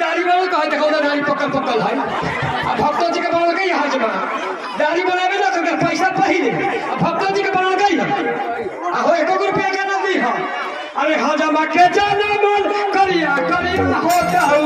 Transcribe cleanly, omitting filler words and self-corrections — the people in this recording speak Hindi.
दाढ़ी बनल कहे देखो दाढ़ी पकल पकल है भक्तो जी के बनल गई हाजमा दाढ़ी बनावे ना तो पैसा पहिले भक्तो जी के बनल गई हो 1 रुपया के ना दी है अरे हाजमा के जाना मन करिया करिया हो जाऊ